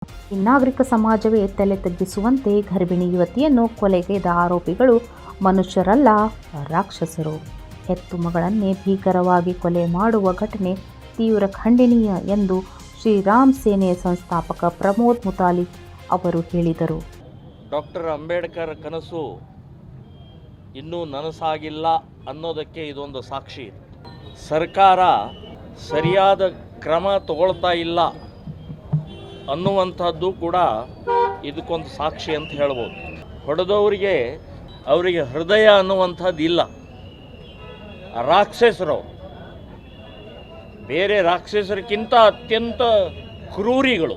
ಈ ನಾಗರಿಕ ಸಮಾಜವೇ ತಲೆ ತಗ್ಗಿಸುವಂತೆ ಗರ್ಭಿಣಿ ಯುವತಿಯನ್ನು ಕೊಲೆಗೈದ ಆರೋಪಿಗಳು ಮನುಷ್ಯರಲ್ಲ, ರಾಕ್ಷಸರು. ಹೆತ್ತು ಮಗಳನ್ನೇ ಭೀಕರವಾಗಿ ಕೊಲೆ ಮಾಡುವ ಘಟನೆ ತೀವ್ರ ಖಂಡನೀಯ ಎಂದು ಶ್ರೀರಾಮ್ ಸೇನೆ ಸಂಸ್ಥಾಪಕ ಪ್ರಮೋದ್ ಮುತಾಲಿಕ್ ಅವರು ಹೇಳಿದರು. ಡಾಕ್ಟರ್ ಅಂಬೇಡ್ಕರ್ ಕನಸು ಇನ್ನೂ ನನಸಾಗಿಲ್ಲ ಅನ್ನೋದಕ್ಕೆ ಇದೊಂದು ಸಾಕ್ಷಿ. ಸರ್ಕಾರ ಸರಿಯಾದ ಕ್ರಮ ತಗೊಳ್ತಾ ಇಲ್ಲ ಅನ್ನುವಂಥದ್ದು ಕೂಡ ಇದಕ್ಕೊಂದು ಸಾಕ್ಷಿ ಅಂತ ಹೇಳ್ಬೋದು. ಹೊಡೆದವರಿಗೆ ಅವರಿಗೆ ಹೃದಯ ಅನ್ನುವಂಥದ್ದು ಇಲ್ಲ. ರಾಕ್ಷಸರು ಬೇರೆ ರಾಕ್ಷಸರಿಗಿಂತ ಅತ್ಯಂತ ಕ್ರೂರಿಗಳು.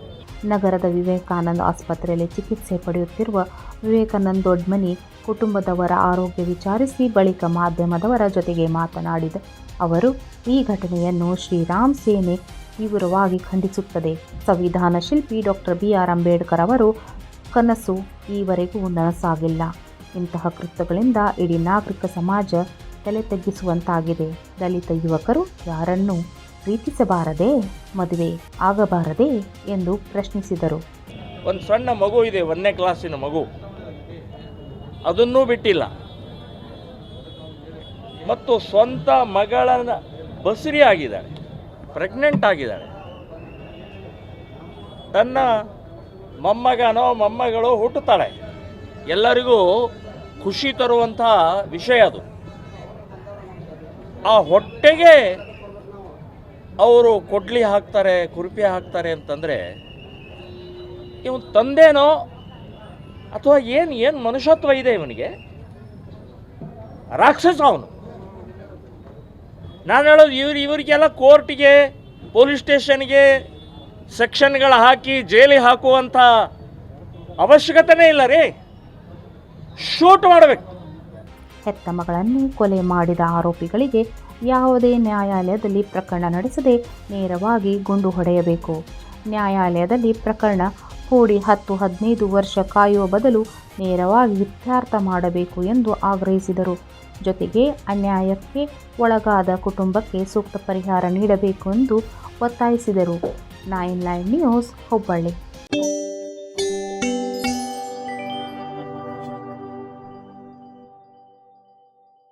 ನಗರದ ವಿವೇಕಾನಂದ ಆಸ್ಪತ್ರೆಯಲ್ಲಿ ಚಿಕಿತ್ಸೆ ಪಡೆಯುತ್ತಿರುವ ವಿವೇಕಾನಂದ್ ದೊಡ್ಮನಿ ಕುಟುಂಬದವರ ಆರೋಗ್ಯ ವಿಚಾರಿಸಿ ಬಳಿಕ ಮಾಧ್ಯಮದವರ ಜೊತೆಗೆ ಮಾತನಾಡಿದ ಅವರು, ಈ ಘಟನೆಯನ್ನು ಶ್ರೀರಾಮ್ ಸೇನೆ ತೀವ್ರವಾಗಿ ಖಂಡಿಸುತ್ತದೆ. ಸಂವಿಧಾನ ಶಿಲ್ಪಿ ಡಾಕ್ಟರ್ BR ಅಂಬೇಡ್ಕರ್ ಅವರು ಕನಸು ಈವರೆಗೂ ನನಸಾಗಿಲ್ಲ. ಇಂತಹ ಕೃತ್ಯಗಳಿಂದ ಇಡೀ ನಾಗರಿಕ ಸಮಾಜ ತಲೆ ತಗ್ಗಿಸುವಂತಾಗಿದೆ. ದಲಿತ ಯುವಕರು ಯಾರನ್ನೂ ಪ್ರೀತಿಸಬಾರದೇ, ಮದುವೆ ಆಗಬಾರದೇ ಎಂದು ಪ್ರಶ್ನಿಸಿದರು. ಒಂದು ಸಣ್ಣ ಮಗು ಇದೆ, 1ನೇ ಕ್ಲಾಸಿನ ಮಗು, ಅದನ್ನೂ ಬಿಟ್ಟಿಲ್ಲ. ಮತ್ತು ಸ್ವಂತ ಮಗಳನ್ನ ಬಸುರಿ ಆಗಿದ್ದಾಳೆ, ಪ್ರೆಗ್ನೆಂಟ್ ಆಗಿದ್ದಾಳೆ. ತನ್ನ ಮೊಮ್ಮಗನೋ ಮೊಮ್ಮಗಳು ಹುಟ್ಟುತ್ತಾಳೆ. ಎಲ್ಲರಿಗೂ ಖುಷಿ ತರುವಂಥ ವಿಷಯ ಅದು. ಆ ಹೊಟ್ಟೆಗೆ ಅವರು ಕೊಡ್ಲಿ ಹಾಕ್ತಾರೆ, ಕುರುಪಿ ಹಾಕ್ತಾರೆ ಅಂತಂದರೆ ಇವನು ತಂದೆನೋ ಅಥವಾ ಏನು ಮನುಷ್ಯತ್ವ ಇದೆ ಇವನಿಗೆ? ರಾಕ್ಷಸ ಅವನು. ನಾನು ಹೇಳೋದು ಇವರಿಗೆಲ್ಲ ಕೋರ್ಟಿಗೆ, ಪೊಲೀಸ್ ಸ್ಟೇಷನ್ಗೆ ಸೆಕ್ಷನ್ಗಳು ಹಾಕಿ ಜೈಲಿಗೆ ಹಾಕುವಂಥ ಅವಶ್ಯಕತೆನೇ ಇಲ್ಲ ರೀ. ಶೂಟ್ ಮಾಡಬೇಕು. ಹೆತ್ತ ಮಗಳನ್ನೇ ಕೊಲೆ ಮಾಡಿದ ಆರೋಪಿಗಳಿಗೆ ಯಾವುದೇ ನ್ಯಾಯಾಲಯದಲ್ಲಿ ಪ್ರಕರಣ ನಡೆಸದೆ ನೇರವಾಗಿ ಗುಂಡು ಹೊಡೆಯಬೇಕು. ನ್ಯಾಯಾಲಯದಲ್ಲಿ ಪ್ರಕರಣ ಹೂಡಿ 10-15 ವರ್ಷ ಕಾಯುವ ಬದಲು ನೇರವಾಗಿ ಇತ್ಯರ್ಥ ಮಾಡಬೇಕು ಎಂದು ಆಗ್ರಹಿಸಿದರು. ಜೊತೆಗೆ ಅನ್ಯಾಯಕ್ಕೆ ಒಳಗಾದ ಕುಟುಂಬಕ್ಕೆ ಸೂಕ್ತ ಪರಿಹಾರ ನೀಡಬೇಕು ಎಂದು ಒತ್ತಾಯಿಸಿದರು. 9 ಲೈವ್ ನ್ಯೂಸ್, ಹುಬ್ಬಳ್ಳಿ.